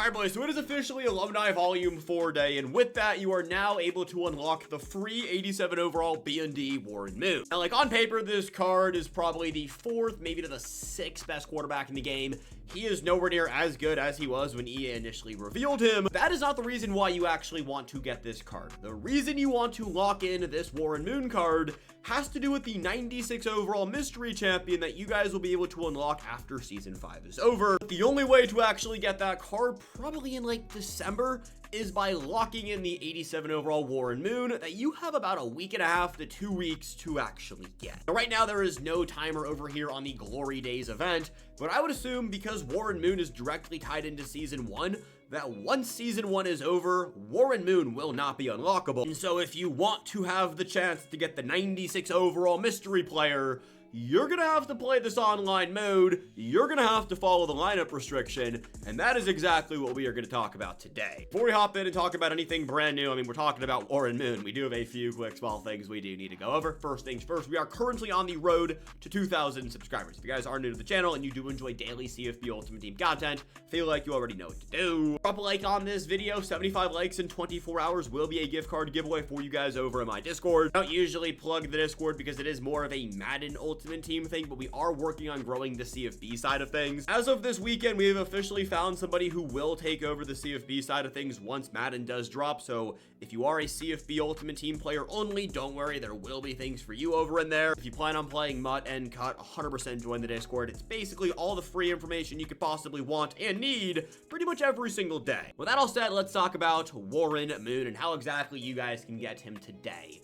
Alright boys, so it is officially Alumni Volume 4 day, and with that, you are now able to unlock the free 87 overall B&D Warren Moon. Now, like, on paper, this card is probably the 4th, maybe to the 6th best quarterback in the game. He is nowhere near as good as he was when EA initially revealed him. That is not the reason why you actually want to get this card. The reason you want to lock in this Warren Moon card has to do with the 96 overall mystery champion that you guys will be able to unlock after Season 5 is over. The only way to actually get that card, probably in like December, is by locking in the 87 overall Warren Moon that you have about a week and a half to 2 weeks to actually get. Now, right now, there is no timer over here on the Glory Days event, but I would assume because Warren Moon is directly tied into Season 1, that once Season 1 is over, Warren Moon will not be unlockable. And so if you want to have the chance to get the 96 overall mystery player, you're gonna have to play this online mode, you're gonna have to follow the lineup restriction, and that is exactly what we are gonna talk about today. Before we hop in and talk about anything brand new, I mean, we're talking about Warren Moon, we do have a few quick small things we do need to go over. First things first, we are currently on the road to 2,000 subscribers. If you guys are new to the channel and you do enjoy daily CFB Ultimate Team content, feel like you already know what to do. Drop a like on this video, 75 likes in 24 hours will be a gift card giveaway for you guys over in my Discord. I don't usually plug the Discord because it is more of a Madden Ultimate Team thing, but we are working on growing the CFB side of things. As of this weekend, we have officially found somebody who will take over the CFB side of things once Madden does drop, so if you are a CFB Ultimate Team player only, don't worry, there will be things for you over in there. If you plan on playing MUT and Cut, 100% join the Discord. It's basically all the free information you could possibly want and need pretty much every single day. With that all said, let's talk about Warren Moon and how exactly you guys can get him today.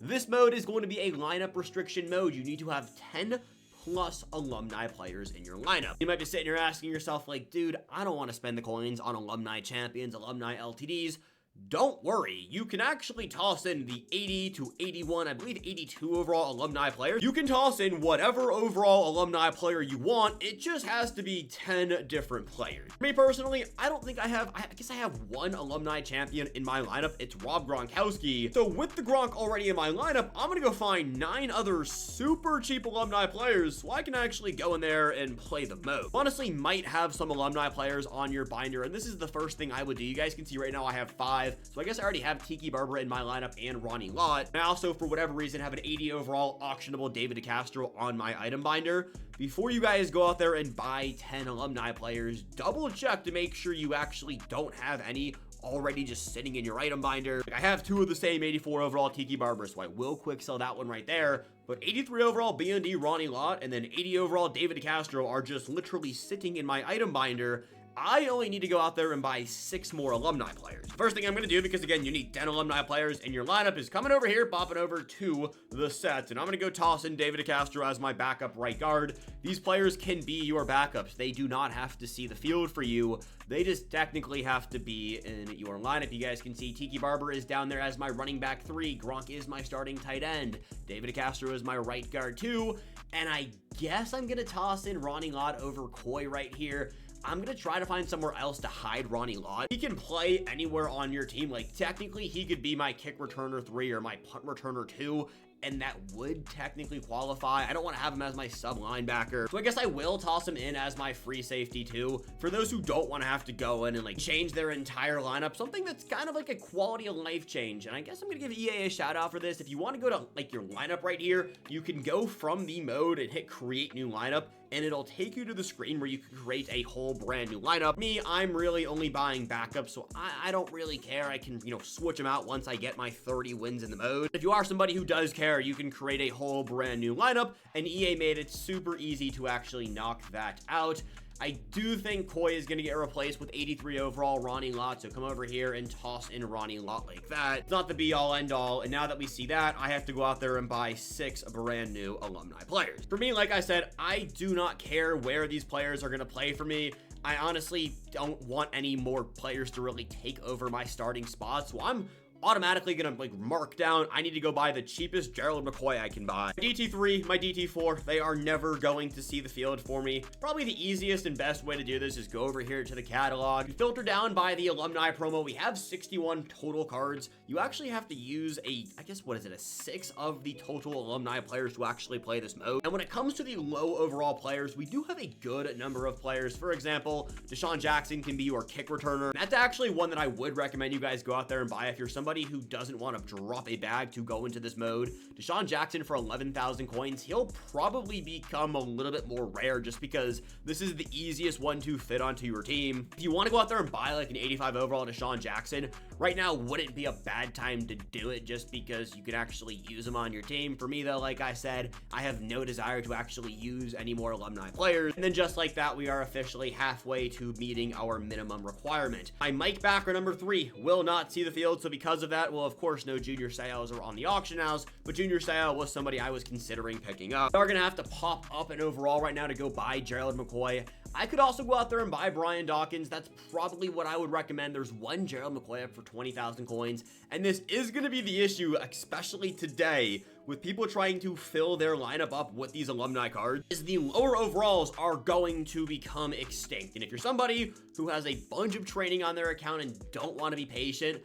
This mode is going to be a lineup restriction mode. You need to have 10 plus alumni players in your lineup. You might be sitting here asking yourself like, dude, I don't want to spend the coins on alumni champions, alumni LTDs. Don't worry, you can actually toss in the 80 to 81, I believe 82 overall alumni players. You can toss in whatever overall alumni player you want. It just has to be 10 different players. For me personally, I don't think I guess I have one alumni champion in my lineup. It's Rob Gronkowski. So with the Gronk already in my lineup, I'm gonna go find 9 other super cheap alumni players so I can actually go in there and play the mode. Honestly, might have some alumni players on your binder, and this is the first thing I would do. You guys can see right now I have 5. So I guess I already have Tiki Barber in my lineup and Ronnie Lott. I also, for whatever reason, have an 80 overall auctionable David DeCastro on my item binder. Before you guys go out there and buy 10 alumni players, double check to make sure you actually don't have any already just sitting in your item binder. I have 2 of the same 84 overall Tiki Barber, so I will quick sell that one right there. But 83 overall B&D Ronnie Lott and then 80 overall David DeCastro are just literally sitting in my item binder. I only need to go out there and buy 6 more alumni players. First thing I'm going to do, because again, you need 10 alumni players in your lineup, is coming over here, popping over to the sets, and I'm going to go toss in David DeCastro as my backup right guard. These players can be your backups. They do not have to see the field for you. They just technically have to be in your lineup. You guys can see Tiki Barber is down there as my running back 3. Gronk is my starting tight end. David DeCastro is my right guard 2. And I guess I'm going to toss in Ronnie Lott over Koi right here. I'm going to try to find somewhere else to hide Ronnie Lott. He can play anywhere on your team. Like, technically, he could be my kick returner 3 or my punt returner 2, and that would technically qualify. I don't want to have him as my sub linebacker, so I guess I will toss him in as my free safety too. For those who don't want to have to go in and like change their entire lineup, something that's kind of like a quality of life change, and I guess I'm gonna give EA a shout out for this. If you want to go to like your lineup right here, you can go from the mode and hit create new lineup, and it'll take you to the screen where you can create a whole brand new lineup. Me, I'm really only buying backups, so I don't really care. I can, you know, switch them out once I get my 30 wins in the mode. If you are somebody who does care, you can create a whole brand new lineup, and EA made it super easy to actually knock that out. I do think Koi is going to get replaced with 83 overall Ronnie Lott, so come over here and toss in Ronnie Lott like that. It's not the be-all, end-all, and now that we see that, I have to go out there and buy 6 brand new alumni players. For me, like I said, I do not care where these players are going to play for me. I honestly don't want any more players to really take over my starting spot, so I'm automatically gonna like mark down, I need to go buy the cheapest Gerald McCoy I can buy. DT3, my DT4, they are never going to see the field for me. Probably the easiest and best way to do this is go over here to the catalog, filter down by the alumni promo. We have 61 total cards. You actually have to use a, I guess, what is it, a 6 of the total alumni players to actually play this mode. And when it comes to the low overall players, we do have a good number of players. For example, Deshaun Jackson can be your kick returner. That's actually one that I would recommend you guys go out there and buy if you're somebody who doesn't want to drop a bag to go into this mode. Deshaun Jackson for 11,000 coins, he'll probably become a little bit more rare just because this is the easiest one to fit onto your team. If you want to go out there and buy like an 85 overall Deshaun Jackson, right now wouldn't be a bad time to do it just because you can actually use him on your team. For me though, like I said, I have no desire to actually use any more alumni players. And then just like that, we are officially halfway to meeting our minimum requirement. My Mike backer number 3 will not see the field, so because of that, well, of course, no junior sales are on the auction house, but junior sale was somebody I was considering picking up. We're gonna have to pop up an overall right now to go buy Gerald McCoy. I could also go out there and buy Brian Dawkins. That's probably what I would recommend. There's one Gerald McCoy up for 20,000 coins, and this is going to be the issue, especially today, with people trying to fill their lineup up with these alumni cards, is the lower overalls are going to become extinct. And if you're somebody who has a bunch of training on their account and don't want to be patient,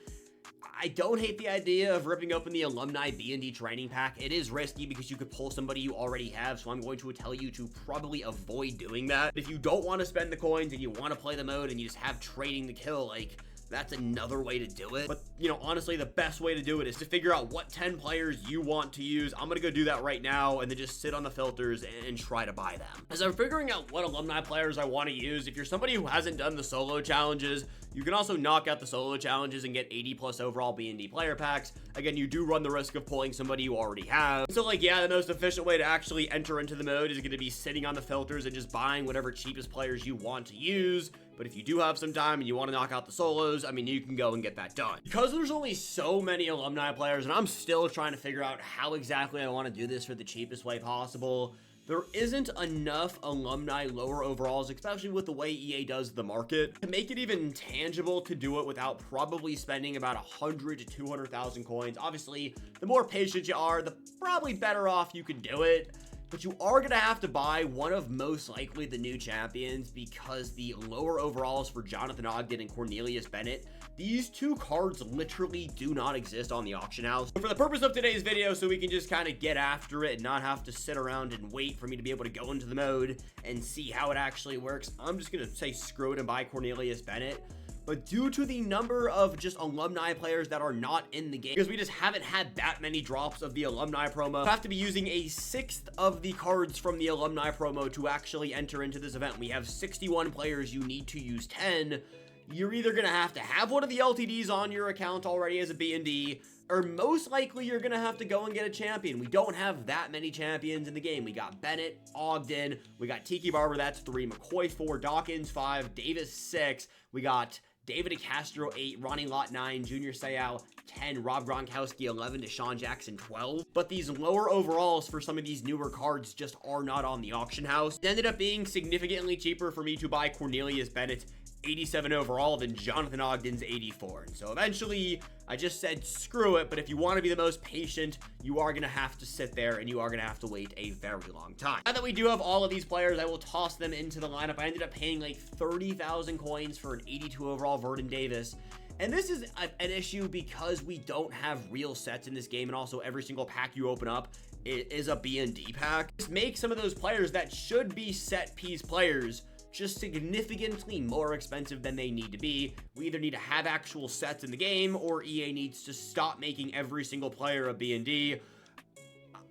I don't hate the idea of ripping open the alumni B&D training pack. It is risky because you could pull somebody you already have, so I'm going to tell you to probably avoid doing that. If you don't want to spend the coins and you want to play the mode and you just have trading to kill, like, that's another way to do it. But, you know, honestly, the best way to do it is to figure out what 10 players you want to use. I'm gonna go do that right now and then just sit on the filters and try to buy them. As I'm figuring out what alumni players I want to use, if you're somebody who hasn't done the solo challenges, you can also knock out the solo challenges and get 80 plus overall B&D player packs. Again, you do run the risk of pulling somebody you already have. So like, yeah, the most efficient way to actually enter into the mode is going to be sitting on the filters and just buying whatever cheapest players you want to use. But if you do have some time and you want to knock out the solos, I mean, you can go and get that done. Because there's only so many alumni players, and I'm still trying to figure out how exactly I want to do this for the cheapest way possible, there isn't enough alumni lower overalls, especially with the way EA does the market, to make it even tangible to do it without probably spending about 100 to 200,000 coins. Obviously, the more patient you are, the probably better off you can do it. But you are going to have to buy one of most likely the new champions because the lower overalls for Jonathan Ogden and Cornelius Bennett, these two cards literally do not exist on the auction house. But for the purpose of today's video, so we can just kind of get after it and not have to sit around and wait for me to be able to go into the mode and see how it actually works, I'm just going to say screw it and buy Cornelius Bennett. But due to the number of just alumni players that are not in the game, because we just haven't had that many drops of the alumni promo, you have to be using a 1/6 of the cards from the alumni promo to actually enter into this event. We have 61 players, you need to use 10. You're either going to have one of the LTDs on your account already as a B&D, or most likely you're going to have to go and get a champion. We don't have that many champions in the game. We got Bennett, Ogden, we got Tiki Barber, that's 3, McCoy 4, Dawkins 5, Davis 6, we got David Castro 8, Ronnie Lott 9, Junior Seau 10, Rob Gronkowski 11, Deshaun Jackson 12. But these lower overalls for some of these newer cards just are not on the auction house. It ended up being significantly cheaper for me to buy Cornelius Bennett 87 overall than Jonathan Ogden's 84. And so eventually I just said screw it, but if you want to be the most patient, you are going to have to sit there and you are going to have to wait a very long time. Now that we do have all of these players, I will toss them into the lineup. I ended up paying like 30,000 coins for an 82 overall Vernon Davis. And this is an issue because we don't have real sets in this game, and also every single pack you open up is a B&D pack. Just make some of those players that should be set piece players just significantly more expensive than they need to be. We either need to have actual sets in the game, or EA needs to stop making every single player a B&D.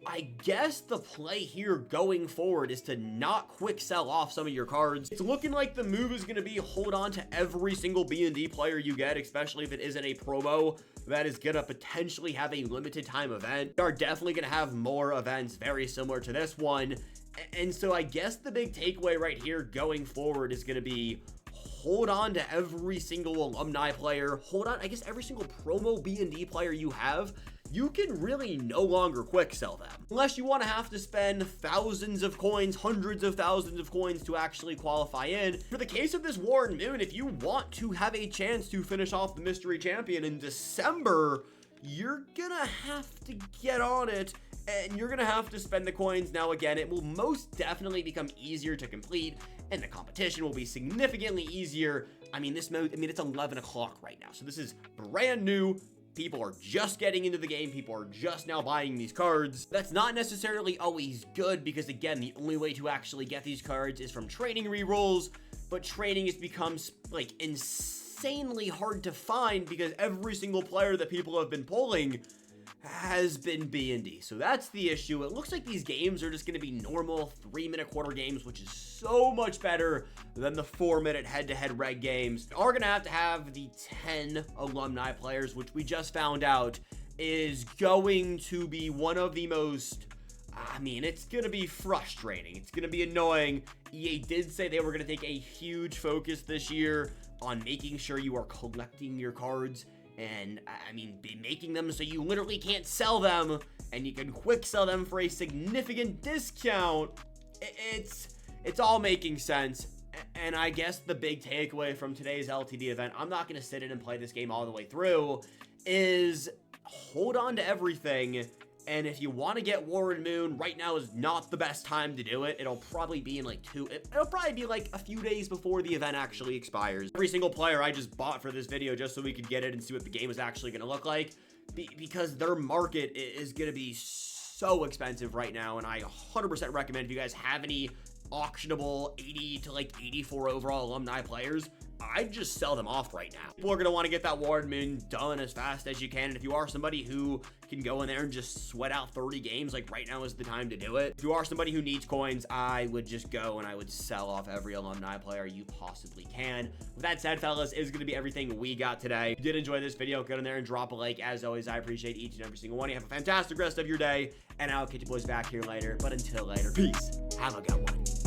I guess the play here going forward is to not quick sell off some of your cards. It's looking like the move is going to be hold on to every single B&D player you get, especially if it isn't a promo that is going to potentially have a limited time event. We are definitely going to have more events very similar to this one. And so I guess the big takeaway right here going forward is going to be hold on to every single alumni player, hold on, I guess every single promo B&D player you have. you can really no longer quick sell them. Unless you want to have to spend thousands of coins, hundreds of thousands of coins to actually qualify in. For the case of this Warren Moon, if you want to have a chance to finish off the mystery champion in December, you're gonna have to get on it, and you're gonna have to spend the coins. Now again, it will most definitely become easier to complete, and the competition will be significantly easier. I mean, this mode, it's 11 o'clock right now, so this is brand new. People are just getting into the game. People are just now buying these cards. That's not necessarily always good, because again, the only way to actually get these cards is from training rerolls, but training has become like insanely hard to find because every single player that people have been pulling has been B&D. So that's the issue. It looks like these games are just going to be normal 3-minute quarter games, which is so much better than the 4-minute head-to-head reg games. We are going to have the 10 alumni players, which we just found out is going to be one of the most, it's going to be frustrating. It's going to be annoying. EA did say they were going to take a huge focus this year on making sure you are collecting your cards, and be making them so you literally can't sell them, and you can quick sell them for a significant discount. It's all making sense. And I guess the big takeaway from today's LTD event, I'm not going to sit in and play this game all the way through, is hold on to everything. And if you want to get Warren Moon, right now is not the best time to do it. It'll probably be in it'll probably be like a few days before the event actually expires. Every single player I just bought for this video just so we could get it and see what the game is actually going to look like, because their market is going to be so expensive right now. And I 100% recommend, if you guys have any auctionable 80 to 84 overall alumni players, I'd just sell them off right now. People are going to want to get that Warren Moon done as fast as you can. And if you are somebody who can go in there and just sweat out 30 games, like right now is the time to do it. If you are somebody who needs coins, I would just go and I would sell off every alumni player you possibly can. With that said, fellas, is going to be everything we got today. If you did enjoy this video, go in there and drop a like. As always, I appreciate each and every single one. You have a fantastic rest of your day, and I'll catch you boys back here later. But until later, peace. Have a good one.